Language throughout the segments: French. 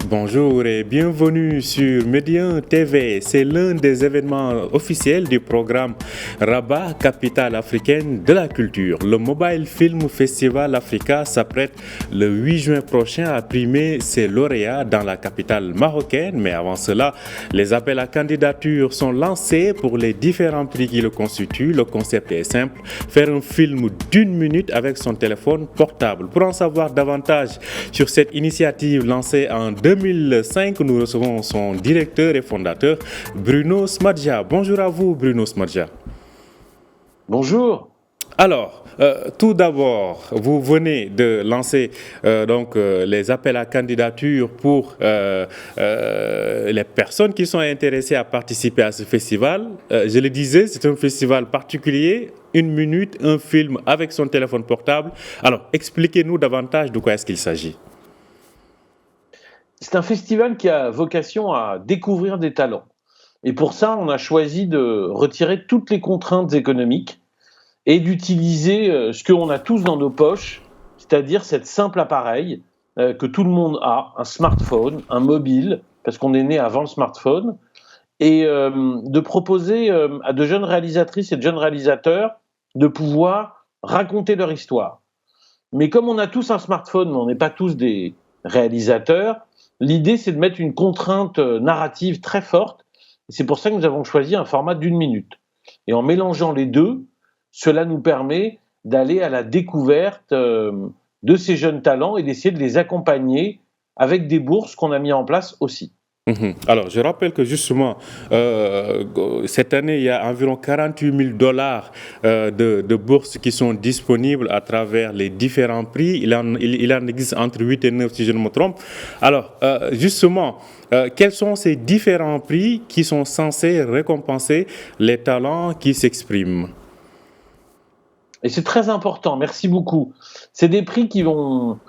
Bonjour et bienvenue sur Médien TV. C'est l'un des événements officiels du programme Rabat, capitale africaine de la culture. Le Mobile Film Festival Africa s'apprête le 8 juin prochain à primer ses lauréats dans la capitale marocaine. Mais avant cela, les appels à candidature sont lancés pour les différents prix qui le constituent. Le concept est simple, faire un film d'1 minute avec son téléphone portable. Pour en savoir davantage sur cette initiative lancée en 2005, nous recevons son directeur et fondateur, Bruno Smadja. Bonjour à vous, Bruno Smadja. Bonjour. Alors, tout d'abord, vous venez de lancer les appels à candidature pour les personnes qui sont intéressées à participer à ce festival. Je le disais, c'est un festival particulier, 1 minute, un film avec son téléphone portable. Alors, expliquez-nous davantage de quoi est-ce qu'il s'agit. C'est un festival qui a vocation à découvrir des talents. Et pour ça, on a choisi de retirer toutes les contraintes économiques et d'utiliser ce qu'on a tous dans nos poches, c'est-à-dire cet simple appareil que tout le monde a, un smartphone, un mobile, parce qu'on est né avant le smartphone, et de proposer à de jeunes réalisatrices et de jeunes réalisateurs de pouvoir raconter leur histoire. Mais comme on a tous un smartphone, mais on n'est pas tous des réalisateurs, l'idée c'est de mettre une contrainte narrative très forte, et c'est pour ça que nous avons choisi un format d'1 minute. Et en mélangeant les deux, cela nous permet d'aller à la découverte de ces jeunes talents et d'essayer de les accompagner avec des bourses qu'on a mis en place aussi. Alors, je rappelle que justement, cette année, il y a environ 48 000 dollars de bourses qui sont disponibles à travers les différents prix. Il en existe entre 8 et 9, si je ne me trompe. Alors, justement, quels sont ces différents prix qui sont censés récompenser les talents qui s'expriment ? Et c'est très important, merci beaucoup. C'est des prix qui vont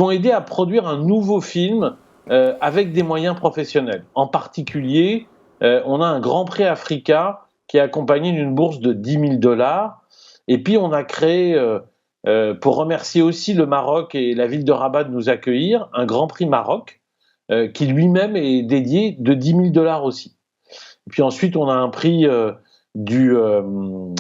aider à produire un nouveau film avec des moyens professionnels. En particulier, on a un Grand Prix Africa qui est accompagné d'une bourse de 10 000 dollars. Et puis, on a créé, pour remercier aussi le Maroc et la ville de Rabat de nous accueillir, un Grand Prix Maroc qui lui-même est dédié de 10 000 dollars aussi. Et puis ensuite, on a un prix du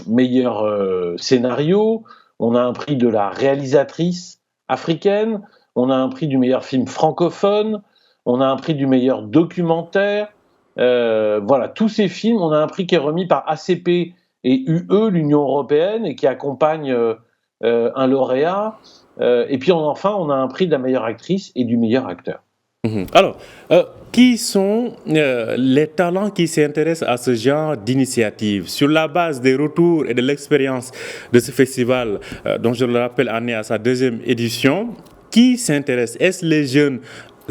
meilleur scénario, on a un prix de la réalisatrice africaine, on a un prix du meilleur film francophone, on a un prix du meilleur documentaire. Voilà, tous ces films, on a un prix qui est remis par ACP et UE, l'Union européenne, et qui accompagne un lauréat. Et puis enfin, on a un prix de la meilleure actrice et du meilleur acteur. Alors, qui sont les talents qui s'intéressent à ce genre d'initiative? Sur la base des retours et de l'expérience de ce festival, dont je le rappelle en est à sa 2e édition, qui s'intéresse? Est-ce les jeunes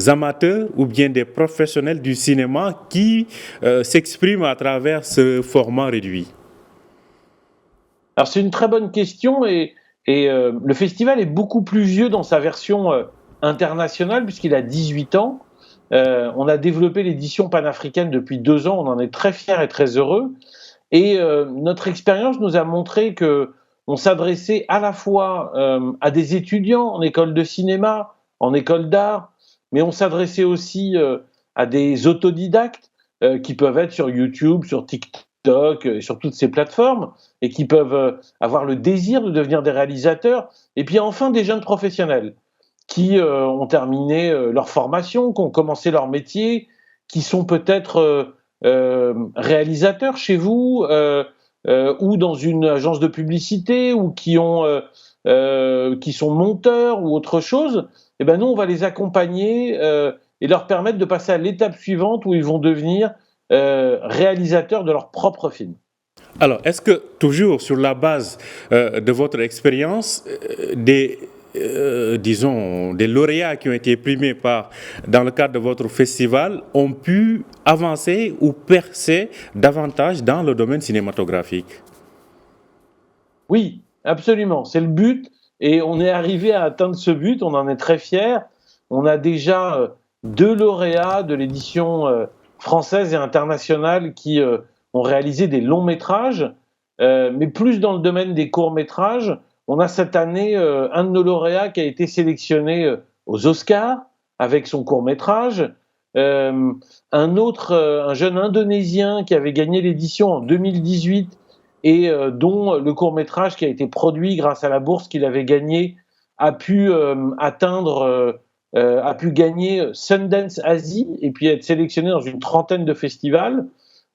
amateurs ou bien des professionnels du cinéma qui s'expriment à travers ce format réduit? Alors c'est une très bonne question et le festival est beaucoup plus vieux dans sa version internationale puisqu'il a 18 ans. On a développé l'édition panafricaine depuis 2 ans, on en est très fiers et très heureux. Et notre expérience nous a montré qu'on s'adressait à la fois à des étudiants en école de cinéma, en école d'art, mais on s'adressait aussi à des autodidactes qui peuvent être sur YouTube, sur TikTok, sur toutes ces plateformes, et qui peuvent avoir le désir de devenir des réalisateurs. Et puis enfin des jeunes professionnels qui ont terminé leur formation, qui ont commencé leur métier, qui sont peut-être réalisateurs chez vous ou dans une agence de publicité ou qui sont monteurs ou autre chose. Et ben nous, on va les accompagner et leur permettre de passer à l'étape suivante où ils vont devenir réalisateurs de leur propre film. Alors, est-ce que toujours sur la base de votre expérience, des lauréats qui ont été primés dans le cadre de votre festival ont pu avancer ou percer davantage dans le domaine cinématographique? Oui, absolument, c'est le but et on est arrivé à atteindre ce but, on en est très fiers. On a déjà 2 lauréats de l'édition française et internationale qui ont réalisé des longs métrages, mais plus dans le domaine des courts métrages. On a cette année un de nos lauréats qui a été sélectionné aux Oscars avec son court-métrage. un jeune Indonésien qui avait gagné l'édition en 2018 et dont le court-métrage qui a été produit grâce à la bourse qu'il avait gagnée a pu gagner Sundance Asie et puis être sélectionné dans une trentaine de festivals.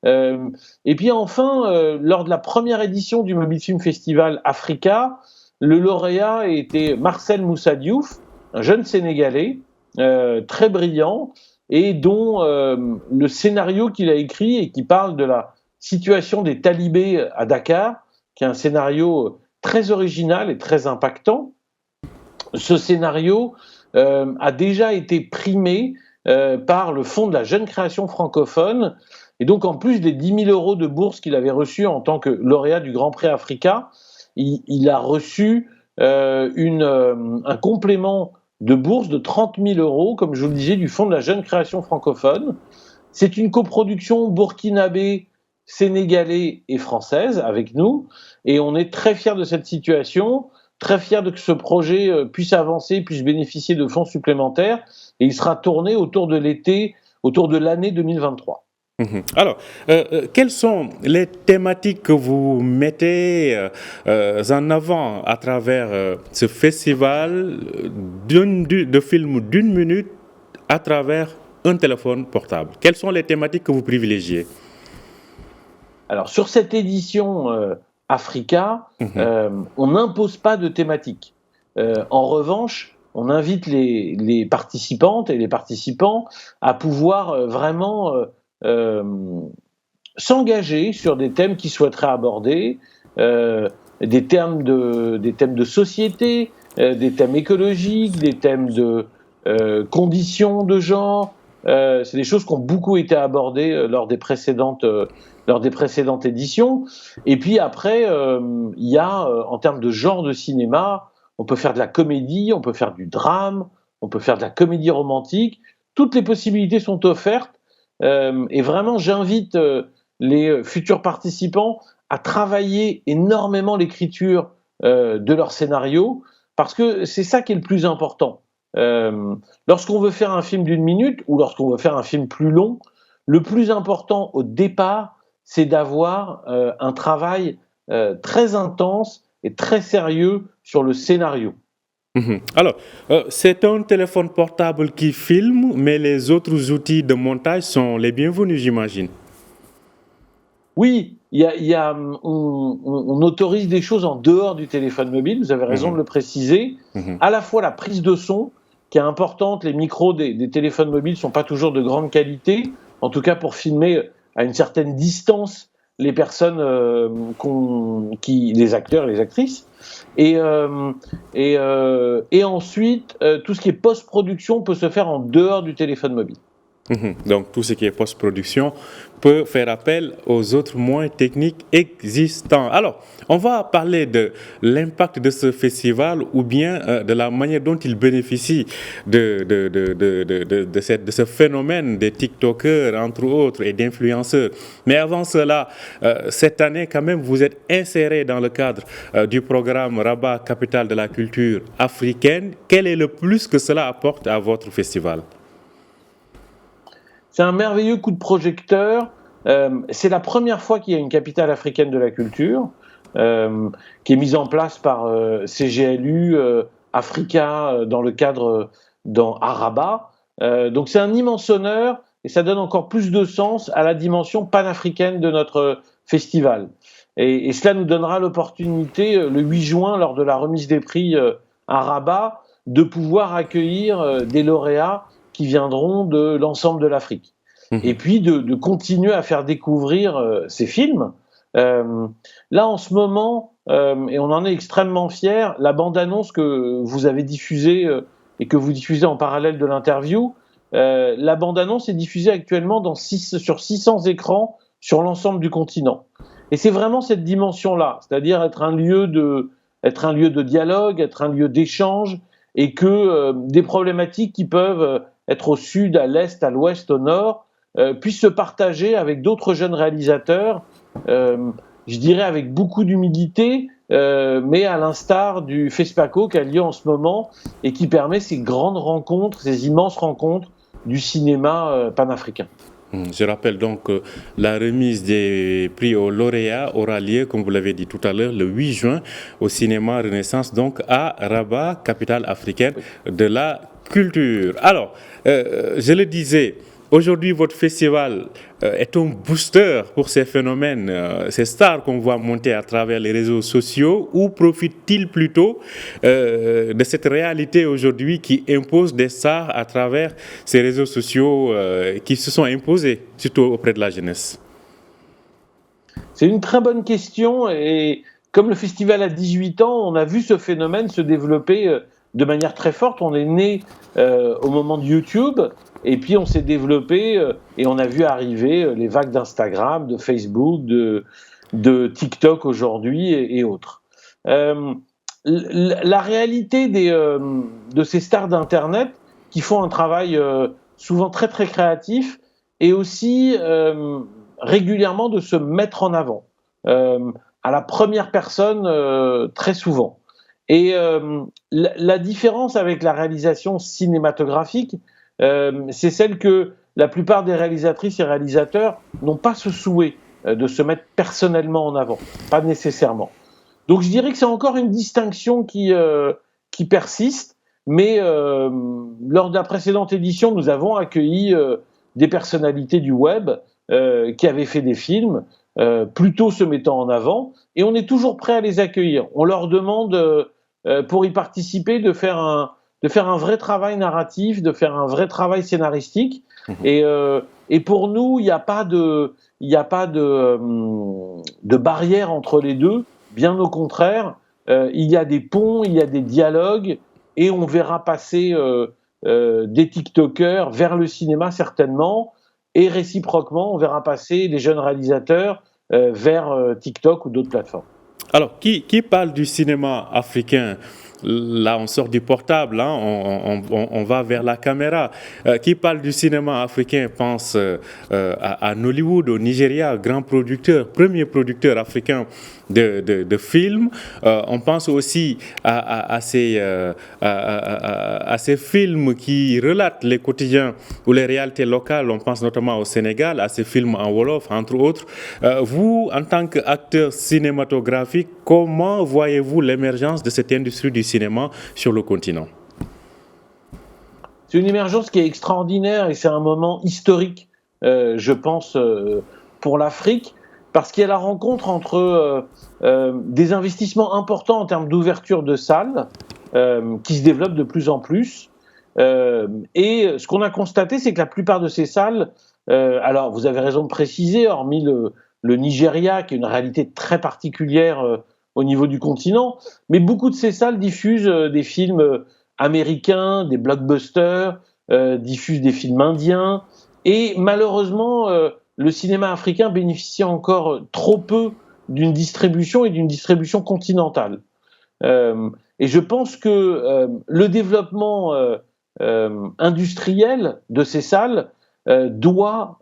Et puis enfin, lors de la première édition du Mobile Film Festival Africa, le lauréat était Marcel Moussa Diouf, un jeune Sénégalais très brillant et dont le scénario qu'il a écrit et qui parle de la situation des talibés à Dakar, qui est un scénario très original et très impactant. Ce scénario a déjà été primé par le Fonds de la jeune création francophone. Et donc, en plus des 10 000 euros de bourse qu'il avait reçus en tant que lauréat du Grand Prix Africa, il a reçu un complément de bourse de 30 000 euros, comme je vous le disais, du Fonds de la jeune création francophone. C'est une coproduction burkinabé, sénégalais et française avec nous. Et on est très fiers de cette situation, très fiers de que ce projet puisse avancer, puisse bénéficier de fonds supplémentaires. Et il sera tourné autour de l'année 2023. Alors, quelles sont les thématiques que vous mettez en avant à travers ce festival de films d'une minute à travers un téléphone portable? Quelles sont les thématiques que vous privilégiez? Alors, sur cette édition Africa, on n'impose pas de thématique. En revanche, on invite les participantes et les participants à pouvoir vraiment s'engager sur des thèmes qu'ils souhaiteraient aborder, des thèmes de société, des thèmes écologiques, des thèmes de conditions de genre. C'est des choses qui ont beaucoup été abordées lors des précédentes éditions. Et puis après, il y a, en termes de genre de cinéma, on peut faire de la comédie, on peut faire du drame, on peut faire de la comédie romantique. Toutes les possibilités sont offertes. Et vraiment, j'invite les futurs participants à travailler énormément l'écriture de leur scénario, parce que c'est ça qui est le plus important. Lorsqu'on veut faire un film d'une minute ou lorsqu'on veut faire un film plus long, le plus important au départ, c'est d'avoir un travail très intense et très sérieux sur le scénario. Alors, c'est un téléphone portable qui filme, mais les autres outils de montage sont les bienvenus, j'imagine. Oui, on autorise des choses en dehors du téléphone mobile, vous avez raison de le préciser. À la fois la prise de son, qui est importante, les micros des téléphones mobiles ne sont pas toujours de grande qualité, en tout cas pour filmer à une certaine distance les personnes, les acteurs et les actrices. Et ensuite, tout ce qui est post-production peut se faire en dehors du téléphone mobile. Donc, tout ce qui est post-production peut faire appel aux autres moyens techniques existants. Alors, on va parler de l'impact de ce festival ou bien de la manière dont il bénéficie de ce phénomène des TikTokers, entre autres, et d'influenceurs. Mais avant cela, cette année, quand même, vous êtes inséré dans le cadre du programme Rabat, capitale de la culture africaine. Quel est le plus que cela apporte à votre festival? C'est un merveilleux coup de projecteur. C'est la première fois qu'il y a une capitale africaine de la culture qui est mise en place par CGLU Africa dans le cadre à Rabat. Donc c'est un immense honneur et ça donne encore plus de sens à la dimension panafricaine de notre festival. Et cela nous donnera l'opportunité le 8 juin, lors de la remise des prix à Rabat, de pouvoir accueillir des lauréats qui viendront de l'ensemble de l'Afrique. Et puis de continuer à faire découvrir ces films. Là, en ce moment, et on en est extrêmement fiers, la bande-annonce que vous avez diffusée et que vous diffusez en parallèle de l'interview, la bande-annonce est diffusée actuellement sur 600 écrans sur l'ensemble du continent. Et c'est vraiment cette dimension-là, c'est-à-dire être un lieu de dialogue, être un lieu d'échange, et que des problématiques qui peuvent être au sud, à l'est, à l'ouest, au nord, puissent se partager avec d'autres jeunes réalisateurs, je dirais avec beaucoup d'humilité, mais à l'instar du FESPACO qui a lieu en ce moment et qui permet ces grandes rencontres, ces immenses rencontres du cinéma panafricain. Je rappelle donc que la remise des prix aux lauréats aura lieu, comme vous l'avez dit tout à l'heure, le 8 juin au cinéma Renaissance, donc à Rabat, capitale africaine de la culture. Alors, je le disais, aujourd'hui, votre festival est un booster pour ces phénomènes, ces stars qu'on voit monter à travers les réseaux sociaux, ou profite-t-il plutôt de cette réalité aujourd'hui qui impose des stars à travers ces réseaux sociaux qui se sont imposés, surtout auprès de la jeunesse? C'est une très bonne question et comme le festival a 18 ans, on a vu ce phénomène se développer de manière très forte. On est né au moment de YouTube et puis on s'est développé et on a vu arriver les vagues d'Instagram, de Facebook, de TikTok aujourd'hui et autres. La réalité de ces stars d'Internet qui font un travail souvent très très créatif et aussi régulièrement de se mettre en avant à la première personne très souvent. Et la différence avec la réalisation cinématographique, c'est celle que la plupart des réalisatrices et réalisateurs n'ont pas ce souhait de se mettre personnellement en avant, pas nécessairement. Donc je dirais que c'est encore une distinction qui persiste, mais lors de la précédente édition, nous avons accueilli des personnalités du web qui avaient fait des films, plutôt se mettant en avant, et on est toujours prêt à les accueillir. On leur demande, pour y participer, de faire un vrai travail narratif, de faire un vrai travail scénaristique, et pour nous, il n'y a pas de barrière entre les deux, bien au contraire, il y a des ponts, il y a des dialogues, et on verra passer des TikTokers vers le cinéma certainement, et réciproquement, on verra passer des jeunes réalisateurs vers TikTok ou d'autres plateformes. Alors, qui parle du cinéma africain? Là, on sort du portable, hein, on va vers la caméra. Qui parle du cinéma africain pense à Nollywood, au Nigeria, grand producteur, premier producteur africain de films. On pense aussi à ces films qui relatent les quotidiens ou les réalités locales. On pense notamment au Sénégal, à ces films en Wolof, entre autres. Vous, en tant qu'acteur cinématographique, comment voyez-vous l'émergence de cette industrie du cinéma sur le continent? C'est une émergence qui est extraordinaire et c'est un moment historique, je pense, pour l'Afrique, parce qu'il y a la rencontre entre des investissements importants en termes d'ouverture de salles qui se développent de plus en plus. Et ce qu'on a constaté, c'est que la plupart de ces salles, alors vous avez raison de préciser, hormis le Nigeria, qui est une réalité très particulière au niveau du continent, mais beaucoup de ces salles diffusent des films américains, des blockbusters, diffusent des films indiens, et malheureusement, le cinéma africain bénéficie encore trop peu d'une distribution et d'une distribution continentale. Et je pense que le développement industriel de ces salles doit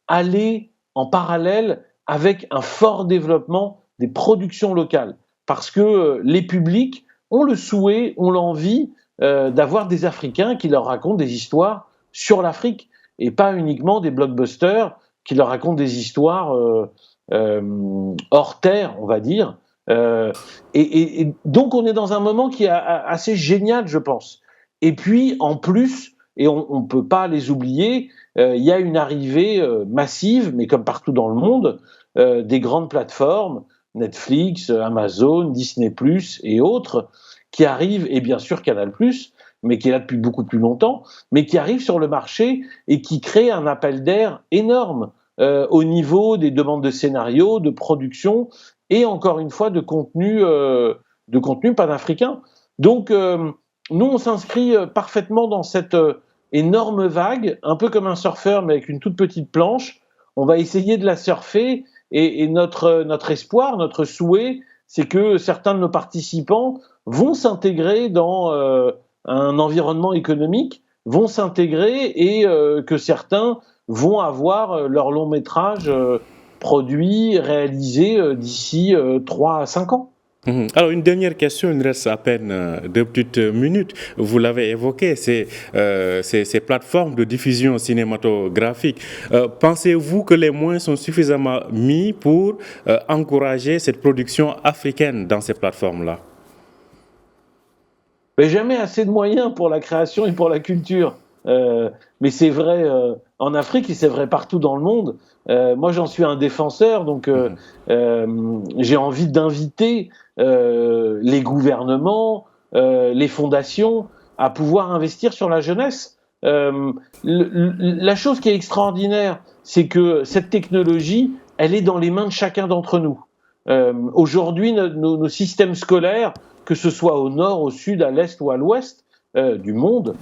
aller en parallèle avec un fort développement des productions locales, parce que les publics ont le souhait, ont l'envie d'avoir des Africains qui leur racontent des histoires sur l'Afrique, et pas uniquement des blockbusters qui leur racontent des histoires hors terre, on va dire. Et donc on est dans un moment qui est assez génial, je pense. Et puis en plus, et on ne peut pas les oublier, il y a une arrivée massive, mais comme partout dans le monde, des grandes plateformes, Netflix, Amazon, Disney+, et autres, qui arrivent, et bien sûr Canal+, mais qui est là depuis beaucoup plus longtemps, mais qui arrivent sur le marché et qui créent un appel d'air énorme au niveau des demandes de scénarios, de production, et encore une fois de contenu panafricain. Donc nous, on s'inscrit parfaitement dans cette énorme vague, un peu comme un surfeur, mais avec une toute petite planche. On va essayer de la surfer, et notre espoir, notre souhait, c'est que certains de nos participants vont s'intégrer dans un environnement économique, vont s'intégrer, et que certains vont avoir leur long métrage produit, réalisé d'ici 3 à 5 ans. Alors, une dernière question, il nous reste à peine 2 petites minutes. Vous l'avez évoqué, ces plateformes de diffusion cinématographique. Pensez-vous que les moyens sont suffisamment mis pour encourager cette production africaine dans ces plateformes-là? Mais jamais assez de moyens pour la création et pour la culture. Mais c'est vrai en Afrique et c'est vrai partout dans le monde. Moi, j'en suis un défenseur, donc j'ai envie d'inviter les gouvernements, les fondations à pouvoir investir sur la jeunesse. La chose qui est extraordinaire, c'est que cette technologie, elle est dans les mains de chacun d'entre nous. Aujourd'hui, nos systèmes scolaires, que ce soit au nord, au sud, à l'est ou à l'ouest du monde,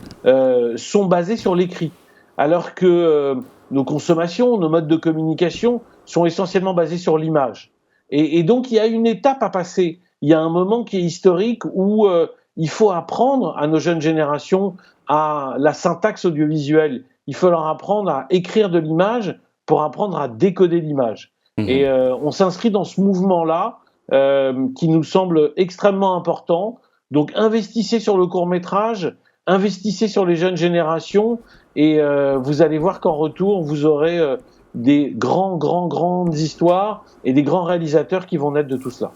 sont basés sur l'écrit. Alors que nos consommations, nos modes de communication sont essentiellement basés sur l'image. Et donc, il y a une étape à passer. Il y a un moment qui est historique où il faut apprendre à nos jeunes générations à la syntaxe audiovisuelle. Il faut leur apprendre à écrire de l'image pour apprendre à décoder l'image. Et on s'inscrit dans ce mouvement-là qui nous semble extrêmement important. Donc investissez sur le court-métrage, investissez sur les jeunes générations et vous allez voir qu'en retour, vous aurez des grandes histoires et des grands réalisateurs qui vont naître de tout cela.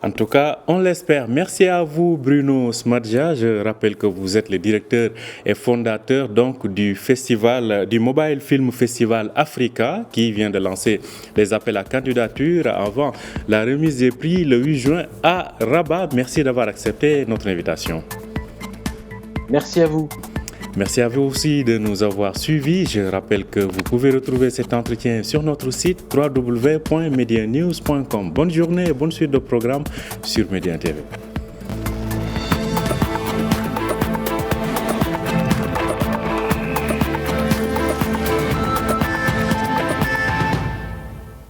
En tout cas, on l'espère. Merci à vous, Bruno Smadja. Je rappelle que vous êtes le directeur et fondateur donc du festival, du Mobile Film Festival Africa, qui vient de lancer les appels à candidature avant la remise des prix le 8 juin à Rabat. Merci d'avoir accepté notre invitation. Merci à vous. Merci à vous aussi de nous avoir suivis. Je rappelle que vous pouvez retrouver cet entretien sur notre site www.medianews.com. Bonne journée et bonne suite de programme sur Média TV.